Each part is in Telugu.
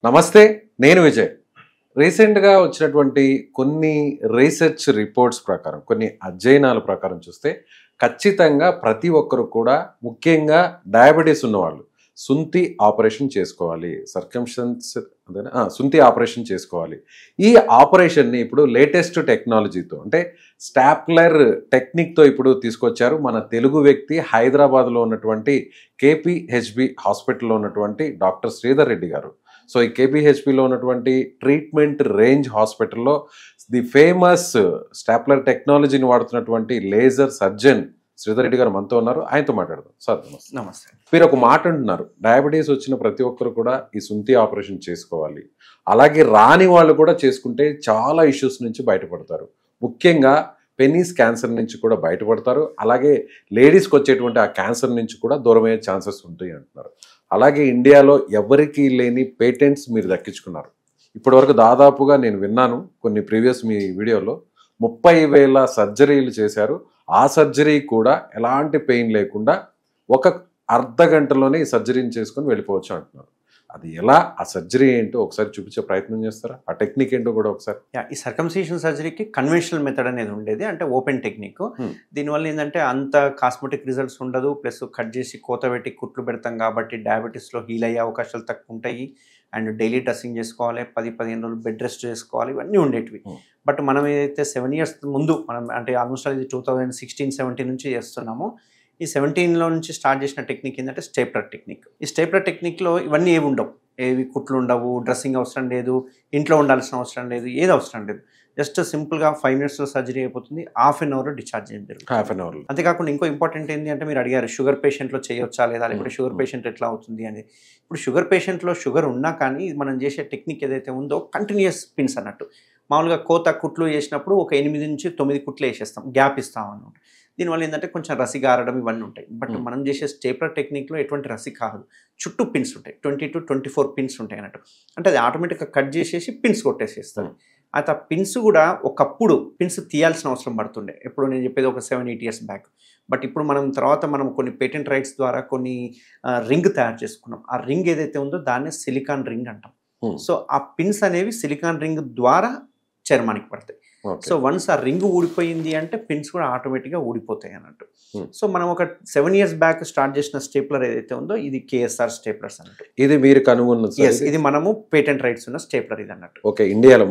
నమస్తే, నేను విజయ్. రీసెంట్గా వచ్చినటువంటి కొన్ని రీసెర్చ్ రిపోర్ట్స్ ప్రకారం, కొన్ని అధ్యయనాల ప్రకారం చూస్తే ఖచ్చితంగా ప్రతి ఒక్కరు కూడా, ముఖ్యంగా డయాబెటీస్ ఉన్నవాళ్ళు సుంతి ఆపరేషన్ చేసుకోవాలి. సుంతి ఆపరేషన్ చేసుకోవాలి. ఈ ఆపరేషన్ని ఇప్పుడు లేటెస్ట్ టెక్నాలజీతో, అంటే స్టాప్లర్ టెక్నిక్తో ఇప్పుడు తీసుకొచ్చారు. మన తెలుగు వ్యక్తి, హైదరాబాద్లో ఉన్నటువంటి కేపీహెచ్బి హాస్పిటల్లో ఉన్నటువంటి డాక్టర్ శ్రీధర్ రెడ్డి గారు. సో ఈ కేపీహెచ్పిలో ఉన్నటువంటి ట్రీట్మెంట్ రేంజ్ హాస్పిటల్లో ది ఫేమస్ స్టాప్లర్ టెక్నాలజీని వాడుతున్నటువంటి లేజర్ సర్జన్ శ్రీధర్ రెడ్డి గారు మనతో ఉన్నారు. ఆయనతో మాట్లాడదాం. సార్ నమస్తే. నమస్తే. మీరు ఒక మాట అంటున్నారు, డయాబెటీస్ వచ్చిన ప్రతి ఒక్కరు కూడా ఈ సుంతి ఆపరేషన్ చేసుకోవాలి. అలాగే రాని వాళ్ళు కూడా చేసుకుంటే చాలా ఇష్యూస్ నుంచి బయటపడతారు. ముఖ్యంగా పెనీస్ క్యాన్సర్ నుంచి కూడా బయటపడతారు. అలాగే లేడీస్కి వచ్చేటువంటి ఆ క్యాన్సర్ నుంచి కూడా దూరమయ్యే ఛాన్సెస్ ఉంటాయి అంటున్నారు. అలాగే ఇండియాలో ఎవరికీ లేని పేటెంట్స్ మీరు దక్కించుకున్నారు. ఇప్పటివరకు దాదాపుగా నేను విన్నాను కొన్ని ప్రీవియస్ మీ వీడియోలో 30,000 సర్జరీలు చేశారు. ఆ సర్జరీ కూడా ఎలాంటి పెయిన్ లేకుండా ఒక అర్ధ గంటలోనే ఈ సర్జరీని చేసుకొని వెళ్ళిపోవచ్చు అంటున్నారు. అది ఎలా, ఆ సర్జరీ ఏంటో ఒకసారి చూపించే ప్రయత్నం చేస్తారా? ఆ టెక్నిక్ ఏంటో కూడా ఒకసారి. ఈ సర్కంసిషన్ సర్జరీకి కన్వెన్షనల్ మెథడ్ అనేది ఉండేది, అంటే ఓపెన్ టెక్నిక్. దీనివల్ల ఏంటంటే అంత కాస్మెటిక్ రిజల్ట్స్ ఉండదు, ప్లస్ కట్ చేసి కోత పెట్టి కుట్లు పెడతాం కాబట్టి డయాబెటీస్లో హీల్ అయ్యే అవకాశాలు తక్కువ ఉంటాయి. అండ్ డైలీ డ్రెస్సింగ్ చేసుకోవాలి, 10-15 రోజులు బెడ్ రెస్ట్ చేసుకోవాలి, ఇవన్నీ ఉండేటివి. బట్ మనం ఏదైతే 7 years ముందు మనం, అంటే ఆల్మోస్ట్ ఇది 2016-17 నుంచి చేస్తున్నాము. ఈ 17లో నుంచి స్టార్ట్ చేసిన టెక్నిక్ ఏంటంటే స్టేప్లర్ టెక్నిక్. ఈ స్టేప్లర్ టెక్నిక్లో ఇవన్నీ ఏవి ఉండవు, ఏవి కుట్లు ఉండవు, డ్రెస్సింగ్ అవసరం లేదు, ఇంట్లో ఉండాల్సిన అవసరం లేదు, ఏది అవసరం లేదు. జస్ట్ సింపుల్గా 5 minutesలో సర్జరీ అయిపోతుంది, ½ an hour డిశ్చార్జ్ చేయడం జరుగుతుంది. ½ an hour. అంతేకాకుండా ఇంకో ఇంపార్టెంట్ ఏంటి అంటే, మీరు అడిగారు షుగర్ పేషెంట్లో చేయొచ్చా లేదా, లేకపోతే షుగర్ పేషెంట్ ఎట్లా అవుతుంది అని. ఇప్పుడు షుగర్ పేషెంట్లో షుగర్ ఉన్నా కానీ మనం చేసే టెక్నిక్ ఏదైతే ఉందో కంటిన్యూస్ పిన్స్ అన్నట్టు. మామూలుగా కోత కుట్లు వేసినప్పుడు ఒక 8 నుంచి 9 కుట్లు వేసేస్తాం, గ్యాప్ ఇస్తాం అన్నమాట. దీనివల్ల ఏంటంటే కొంచెం రసి గారడం ఇవన్నీ ఉంటాయి. బట్ మనం చేసే స్టేప్లర్ టెక్నిక్లో ఎటువంటి రసి కాదు, చుట్టూ పిన్స్ ఉంటాయి, 20 to 24 పిన్స్ ఉంటాయి అన్నట్టు. అంటే అది ఆటోమేటిక్గా కట్ చేసేసి పిన్స్ కొట్టేసేస్తారు. అయితే ఆ పిన్స్ కూడా ఒకప్పుడు పిన్స్ తీయాల్సిన అవసరం పడుతుండే, ఎప్పుడు నేను చెప్పేది ఒక 7-8 years బ్యాక్. బట్ ఇప్పుడు మనం కొన్ని పేటెంట్ రైట్స్ ద్వారా కొన్ని రింగ్ తయారు చేసుకున్నాం. ఆ రింగ్ ఏదైతే ఉందో దాన్ని సిలికాన్ రింగ్ అంటాం. సో ఆ పిన్స్ అనేవి సిలికాన్ రింగ్ ద్వారా చర్మానికి పడతాయి. సో వన్స్ ఆ రింగ్ ఊడిపోయింది అంటే పిన్స్ కూడా ఆటోమేటిక్గా ఊడిపోతాయి అన్నట్టు. సో మనం ఒక 7 years బ్యాక్ స్టార్ట్ చేసిన స్టేప్లర్ ఏదైతే ఉందో ఇది కేఎస్ఆర్ స్టేప్లర్స్ అన్నట్టు. ఇది మీరు కనుగొన్నది? ఇది మనము పేటెంట్ రైట్స్ ఉన్న స్టేప్లర్ ఇది అన్నట్టు. ఓకే, ఇండియాలో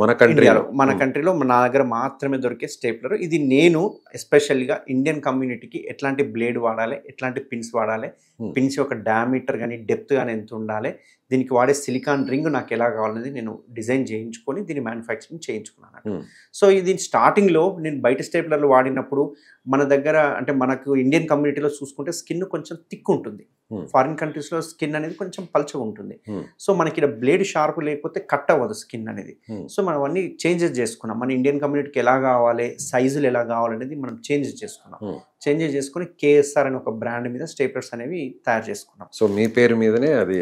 మన కంట్రీలో నా దగ్గర మాత్రమే దొరికే స్టేప్లర్ ఇది. నేను ఎస్పెషల్గా ఇండియన్ కమ్యూనిటీకి ఎట్లాంటి బ్లేడ్ వాడాలి, ఎట్లాంటి పిన్స్ వాడాలి, పిన్స్ యొక్క డయామీటర్ కానీ డెప్త్ కానీ ఎంత ఉండాలి, దీనికి వాడే సిలికాన్ రింగ్ నాకు ఎలా కావాలనేది నేను డిజైన్ చేయించుకొని దీన్ని మ్యానుఫ్యాక్చరింగ్ చేయించుకున్నాను. సో ఇది స్టార్టింగ్లో నేను బయట స్టేప్లర్లు వాడినప్పుడు మన దగ్గర, అంటే మనకు ఇండియన్ కమ్యూనిటీలో చూసుకుంటే స్కిన్ కొంచెం థిక్ ఉంటుంది, ఫారిన్ కంట్రీస్లో స్కిన్ అనేది కొంచెం పల్చగా ఉంటుంది. సో మనకి ఇక్కడ బ్లేడ్ షార్ప్ లేకపోతే కట్ అవ్వదు స్కిన్ అనేది. సో మనం అన్ని చేంజెస్ చేసుకున్నాం, మన ఇండియన్ కమ్యూనిటీకి ఎలా కావాలి, సైజులు ఎలా కావాలనేది మనం చేంజెస్ చేసుకున్నాం. చేంజెస్ చేసుకుని కేఎస్ఆర్ అనే ఒక బ్రాండ్ మీద స్టేప్లర్స్ అనేవి తయారు చేసుకున్నాం. సో మీ పేరు మీదనే అది?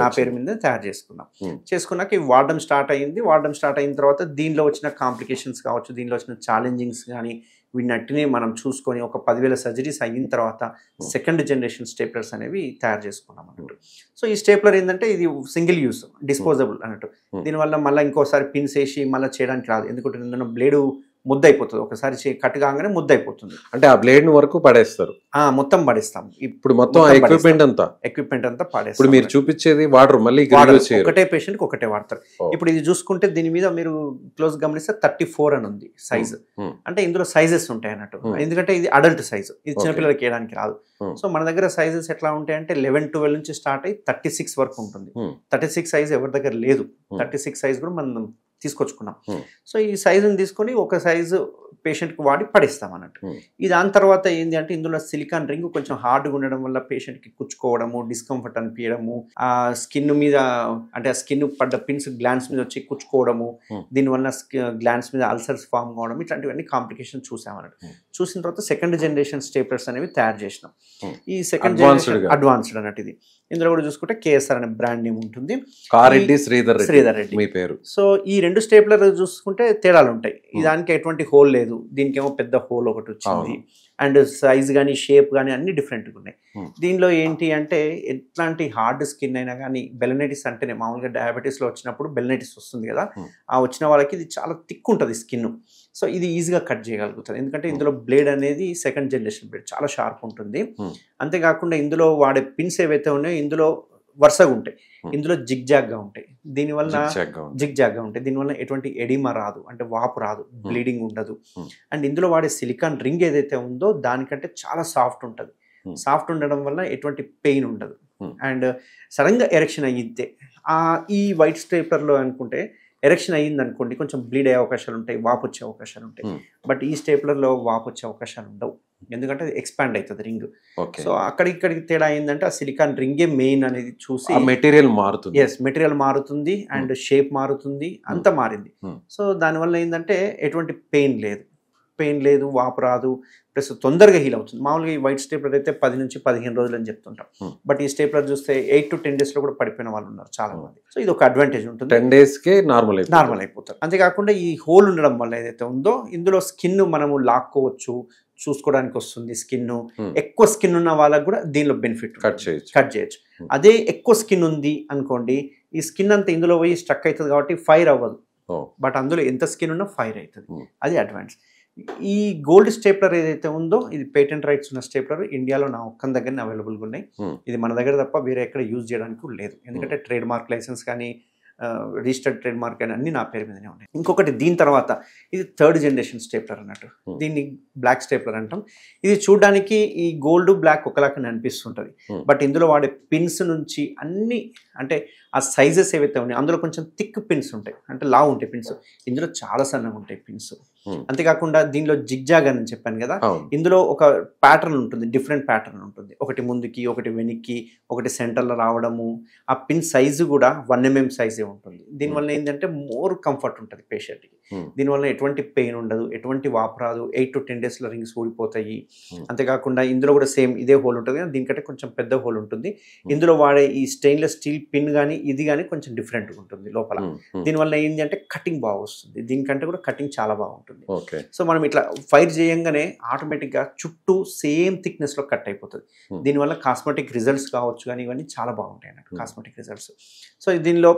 నా పేరు మీద తయారు చేసుకున్నాం. చేసుకున్నాక ఇవి వాడడం స్టార్ట్ అయింది. వాడడం స్టార్ట్ అయిన తర్వాత దీనిలో వచ్చిన కాంప్లికేషన్స్ కావచ్చు, దీనిలో వచ్చిన ఛాలెంజింగ్స్ కానీ వీటినట్టినే మనం చూసుకొని ఒక 10,000 సర్జరీస్ అయిన తర్వాత సెకండ్ జనరేషన్ స్టేప్లర్స్ అనేవి తయారు చేసుకున్నాం అన్నట్టు. సో ఈ స్టేప్లర్ ఏంటంటే ఇది సింగిల్ యూస్, డిస్పోజబుల్ అన్నట్టు. దీనివల్ల మళ్ళీ ఇంకోసారి పిన్స్ వేసి మళ్ళీ చేయడానికి రాదు, ఎందుకంటే బ్లేడు ముద్ద అయిపోతుంది, ఒకసారి కట్ కాగానే ముద్ద అయిపోతుంది. అంటే ఆ బ్లేడ్ వరకు పడేస్తారు? మొత్తం పడేస్తాం. ఇప్పుడు మొత్తం ఎక్విప్మెంట్ అంతా పడేస్తాం. ఇప్పుడు మీరు చూపించేది వాడరు, మళ్ళీ ఒకటే పేషెంట్కి ఒకటే వాడతారు. ఇప్పుడు ఇది చూసుకుంటే దీని మీద మీరు క్లోజ్ గమనిస్తే 34 అని ఉంది సైజ్. అంటే ఇందులో సైజెస్ ఉంటాయి అన్నట్టు, ఎందుకంటే ఇది అడల్ట్ సైజ్, ఇది చిన్నపిల్లలకి వేయడానికి రాదు. సో మన దగ్గర సైజెస్ ఎట్లా ఉంటాయంటే 11-12 నుంచి స్టార్ట్ అయ్యి 36 వరకు ఉంటుంది. 36 సైజ్ ఎవరి దగ్గర లేదు, 36 సైజ్ కూడా మనం తీసుకొచ్చుకున్నాం. సో ఈ సైజుని తీసుకొని ఒక సైజు పేషెంట్కి వాడి పడిస్తాం అన్నట్టు. ఇది దాని తర్వాత ఏంటి అంటే ఇందులో సిలికాన్ రింగ్ కొంచెం హార్డ్గా ఉండడం వల్ల పేషెంట్కి కుచ్చుకోవడము, డిస్కంఫర్ట్ అనిపించడము, ఆ స్కిన్ మీద, అంటే ఆ స్కిన్ పడ్డ పిన్స్ గ్లాండ్స్ మీద వచ్చి కుచ్చుకోవడము, దీనివల్ల గ్లాండ్స్ మీద అల్సర్స్ ఫామ్ కావడం, ఇట్లాంటివన్నీ కాంప్లికేషన్ చూసామన్నట్టు. చూసిన తర్వాత సెకండ్ జనరేషన్ స్టేప్లర్స్ అనేవి తయారు చేసినాం. ఈ సెకండ్ జనరేషన్ అడ్వాన్స్డ్ అన్నట్టు ఇది. ఇందులో కూడా చూసుకుంటే కేఎస్ఆర్ అనే బ్రాండ్ నేమ్ ఉంటుంది, శ్రీధర్ రెడ్డి మీ పేరు. సో ఈ 2 స్టేప్లర్ చూసుకుంటే తేడాలు ఉంటాయి. దానికి ఎటువంటి హోల్ లేదు, దీనికేమో పెద్ద హోల్ ఒకటి వచ్చింది. అండ్ సైజ్ కానీ షేప్ కానీ అన్ని డిఫరెంట్గా ఉన్నాయి. Hmm. దీనిలో ఏంటి అంటే ఎట్లాంటి హార్డ్ స్కిన్ అయినా కానీ బెలనైటిస్ అంటేనే మామూలుగా డయాబెటీస్లో వచ్చినప్పుడు బెలనైటిస్ వస్తుంది కదా, Hmm. ఆ వచ్చిన వాళ్ళకి ఇది చాలా థిక్ ఉంటుంది స్కిన్. సో ఇది ఈజీగా కట్ చేయగలుగుతుంది, ఎందుకంటే ఇందులో బ్లేడ్ అనేది సెకండ్ జనరేషన్ బ్లేడ్ చాలా షార్ప్ ఉంటుంది. Hmm. అంతేకాకుండా ఇందులో వాడే పిన్స్ ఏవైతే ఉన్నాయో ఇందులో వరుసగా ఉంటాయి, Hmm. ఇందులో జిగ్జాగ్గా ఉంటాయి. దీనివల్ల Zigzag-గా ఉంది. జిగ్జాగ్గా ఉంటాయి, దీనివల్ల ఎటువంటి ఎడిమా రాదు, అంటే వాపు రాదు, బ్లీడింగ్ ఉండదు. Hmm. అండ్ ఇందులో వాడే సిలికాన్ రింగ్ ఏదైతే ఉందో దానికంటే చాలా సాఫ్ట్ ఉంటుంది. Hmm. సాఫ్ట్ ఉండడం వల్ల ఎటువంటి పెయిన్ ఉండదు. Hmm. అండ్ సడన్గా ఎరెక్షన్ అయ్యిద్దే ఈ వైట్ స్టేప్లర్లో అనుకుంటే ఎరెక్షన్ అయ్యింది అనుకోండి కొంచెం బ్లీడ్ అయ్యే అవకాశాలు ఉంటాయి, వాపు వచ్చే అవకాశాలు ఉంటాయి. Hmm. బట్ ఈ స్టేప్లర్లో వాపు వచ్చే అవకాశాలు ఉండవు, ఎందుకంటే అది ఎక్స్పాండ్ అవుతుంది రింగ్. Okay. సో అక్కడికి తేడా ఏంటంటే ఆ సిలికాన్ రింగే మెయిన్ అనేది చూసి ఆ మెటీరియల్ మారుతుంది. ఎస్ మెటీరియల్ మారుతుంది అండ్ షేప్ మారుతుంది, అంత మారింది. Hmm. సో దానివల్ల ఏంటంటే ఎటువంటి పెయిన్ లేదు, వాపు రాదు, ప్లస్ తొందరగా హీల్ అవుతుంది. మామూలుగా ఈ వైట్ స్టేప్లర్ అయితే 10 నుంచి 15 రోజులు అని చెప్తుంటాం, Hmm. బట్ ఈ స్టేప్లర్ చూస్తే 8 to 10 days లో కూడా పడిపోయిన వాళ్ళు ఉన్నారు చాలా మంది. సో ఇది ఒక అడ్వాంటేజ్ ఉంటుంది, 10 days కే నార్మల్ అయిపోతారు. అంతేకాకుండా ఈ హోల్ ఉండడం వల్ల ఏదైతే ఉందో ఇందులో స్కిన్ మనము లాక్కోవచ్చు, చూసుకోవడానికి వస్తుంది స్కిన్. Hmm. ఎక్కువ స్కిన్ ఉన్న వాళ్ళకి కూడా దీనిలో బెనిఫిట్ కట్ చేయొచ్చు. చేయొచ్చు. అదే ఎక్కువ స్కిన్ ఉంది అనుకోండి, ఈ స్కిన్ అంతా ఇందులో పోయి స్ట్రక్ అవుతుంది కాబట్టి ఫైర్ అవ్వదు, Oh. బట్ అందులో ఎంత స్కిన్ ఉన్నా ఫైర్ అవుతుంది. Hmm. అది అడ్వాన్స్. ఈ గోల్డ్ స్టేప్లర్ ఏదైతే ఉందో ఇది పేటెంట్ రైట్స్ ఉన్న స్టేప్లర్, ఇండియాలో నా ఒక్కని దగ్గర అవైలబుల్గా ఉన్నాయి. Hmm. ఇది మన దగ్గర తప్ప వేరే ఎక్కడ యూజ్ చేయడానికి లేదు, ఎందుకంటే ట్రేడ్ మార్క్ లైసెన్స్ కానీ రిజిస్టర్డ్ ట్రేడ్ మార్క్ కానీ అన్ని నా పేరు మీదనే ఉన్నాయి. ఇంకొకటి దీని తర్వాత ఇది థర్డ్ జనరేషన్ స్టేప్లర్ అన్నట్టు, దీన్ని బ్లాక్ స్టేప్లర్ అంటాం. ఇది చూడడానికి ఈ గోల్డ్ బ్లాక్ ఒకలాగానే అనిపిస్తుంటుంది, బట్ ఇందులో వాడే పిన్స్ నుంచి అన్ని అంటే ఆ సైజెస్ ఏవైతే ఉన్నాయి అందులో కొంచెం థిక్ పిన్స్ ఉంటాయి, అంటే లావు ఉంటాయి పిన్స్, ఇందులో చాలా సన్నగా ఉంటాయి పిన్స్. అంతేకాకుండా దీనిలో జిగ్జాగ్ అని చెప్పాను కదా, ఇందులో ఒక ప్యాటర్న్ ఉంటుంది, డిఫరెంట్ ప్యాటర్న్ ఉంటుంది, ఒకటి ముందుకి ఒకటి వెనక్కి ఒకటి సెంటర్లో రావడము. ఆ పిన్ సైజు కూడా 1 mm సైజే ఉంటుంది. దీనివల్ల ఏంటంటే మోర్ కంఫర్ట్ ఉంటుంది పేషెంట్కి. దీనివల్ల ఎటువంటి పెయిన్ ఉండదు, ఎటువంటి వాపు రాదు, 8 to 10 daysలో రింగ్స్ ఊడిపోతాయి. అంతేకాకుండా ఇందులో కూడా సేమ్ ఇదే హోల్ ఉంటుంది కానీ దీనికంటే కొంచెం పెద్ద హోల్ ఉంటుంది. ఇందులో వాడే ఈ స్టెయిన్లెస్ స్టీల్ పిన్ కానీ ఇది కానీ కొంచెం డిఫరెంట్గా ఉంటుంది లోపల. దీనివల్ల ఏంటి అంటే కటింగ్ బాగా వస్తుంది, దీనికంటే కూడా కటింగ్ చాలా బాగుంటుంది. సో మనం ఇట్లా ఫైర్ చేయంగానే ఆటోమేటిక్గా చుట్టూ సేమ్ థిక్నెస్లో కట్ అయిపోతుంది. దీనివల్ల కాస్మెటిక్ రిజల్ట్స్ కావచ్చు కానీ ఇవన్నీ చాలా బాగుంటాయి అన్నట్టు, కాస్మెటిక్ రిజల్ట్స్. సో దీనిలో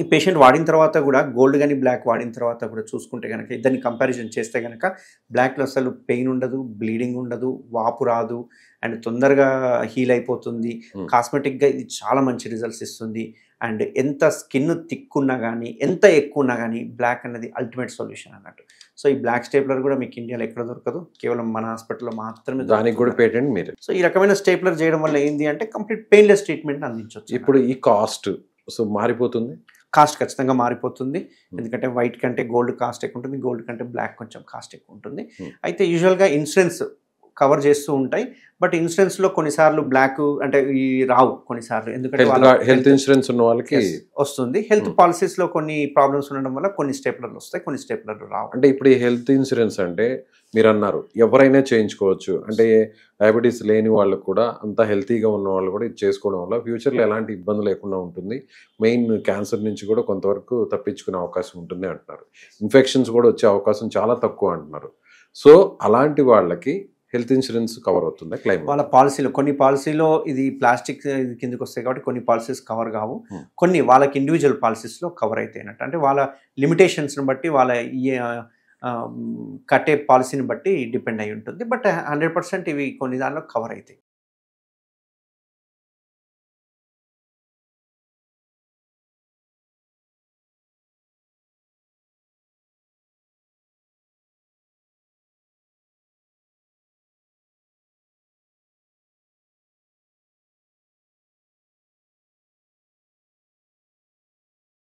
ఈ పేషెంట్ వాడిన తర్వాత కూడా గోల్డ్ కానీ బ్లాక్ వాడిన తర్వాత కూడా చూసుకుంటే కనుక ఇద్దరిని కంపారిజన్ చేస్తే కనుక బ్లాక్లో అసలు పెయిన్ ఉండదు, బ్లీడింగ్ ఉండదు, వాపు రాదు, అండ్ తొందరగా హీల్ అయిపోతుంది. కాస్మెటిక్గా ఇది చాలా మంచి రిజల్ట్స్ ఇస్తుంది. అండ్ ఎంత స్కిన్ థిక్ ఉన్నా కానీ ఎంత ఎక్కువ ఉన్నా కానీ బ్లాక్ అనేది అల్టిమేట్ సొల్యూషన్ అన్నట్టు. సో ఈ బ్లాక్ స్టేప్లర్ కూడా మీకు ఇండియాలో ఎక్కడ దొరకదు, కేవలం మన హాస్పిటల్లో మాత్రమే. దానికి కూడా పేటెంట్ మీరే. సో ఈ రకమైన స్టేప్లర్ చేయడం వల్ల ఏంటి అంటే కంప్లీట్ పెయిన్లెస్ ట్రీట్మెంట్ అందించవచ్చు. ఇప్పుడు ఈ కాస్ట్ సో మారిపోతుంది, కాస్ట్ ఖచ్చితంగా మారిపోతుంది, ఎందుకంటే వైట్ కంటే గోల్డ్ కాస్ట్ ఎక్కువ ఉంటుంది, గోల్డ్ కంటే బ్లాక్ కొంచెం కాస్ట్ ఎక్కువ ఉంటుంది. అయితే యూజువల్గా ఇన్సూరెన్స్ కవర్ చేస్తూ ఉంటాయి, బట్ ఇన్సూరెన్స్లో కొన్నిసార్లు బ్లాక్ అంటే ఈ రావు కొన్నిసార్లు, ఎందుకంటే హెల్త్ ఇన్సూరెన్స్ ఉన్న వాళ్ళకి వస్తుంది. హెల్త్ పాలసీస్లో కొన్ని ప్రాబ్లమ్స్ ఉండడం వల్ల కొన్ని స్టేప్లర్లు వస్తాయి, కొన్ని స్టేప్లర్లు రావు. అంటే ఇప్పుడు ఈ హెల్త్ ఇన్సూరెన్స్ అంటే మీరు అన్నారు ఎవరైనా చేయించుకోవచ్చు, అంటే డయాబెటీస్ లేని వాళ్ళకు కూడా అంతా హెల్తీగా ఉన్న వాళ్ళు కూడా ఇది చేసుకోవడం వల్ల ఫ్యూచర్లో ఎలాంటి ఇబ్బంది లేకుండా ఉంటుంది, మెయిన్ క్యాన్సర్ నుంచి కూడా కొంతవరకు తప్పించుకునే అవకాశం ఉంటుంది అంటున్నారు. ఇన్ఫెక్షన్స్ కూడా వచ్చే అవకాశం చాలా తక్కువ అంటున్నారు. సో అలాంటి వాళ్ళకి హెల్త్ ఇన్సూరెన్స్ కవర్ అవుతుందా క్లెయిమ్? వాళ్ళ పాలసీలో కొన్ని పాలసీలో ఇది ప్లాస్టిక్ కిందకి వస్తాయి కాబట్టి కొన్ని పాలసీస్ కవర్ కావు, కొన్ని వాళ్ళకి ఇండివిజువల్ పాలసీస్లో కవర్ అవుతాయి అన్నట్టు. అంటే వాళ్ళ లిమిటేషన్స్ని బట్టి వాళ్ళ కట్టే పాలసీని బట్టి డిపెండ్ అయి ఉంటుంది, బట్ 100% ఇవి కొన్ని దానిలో కవర్ అవుతాయి.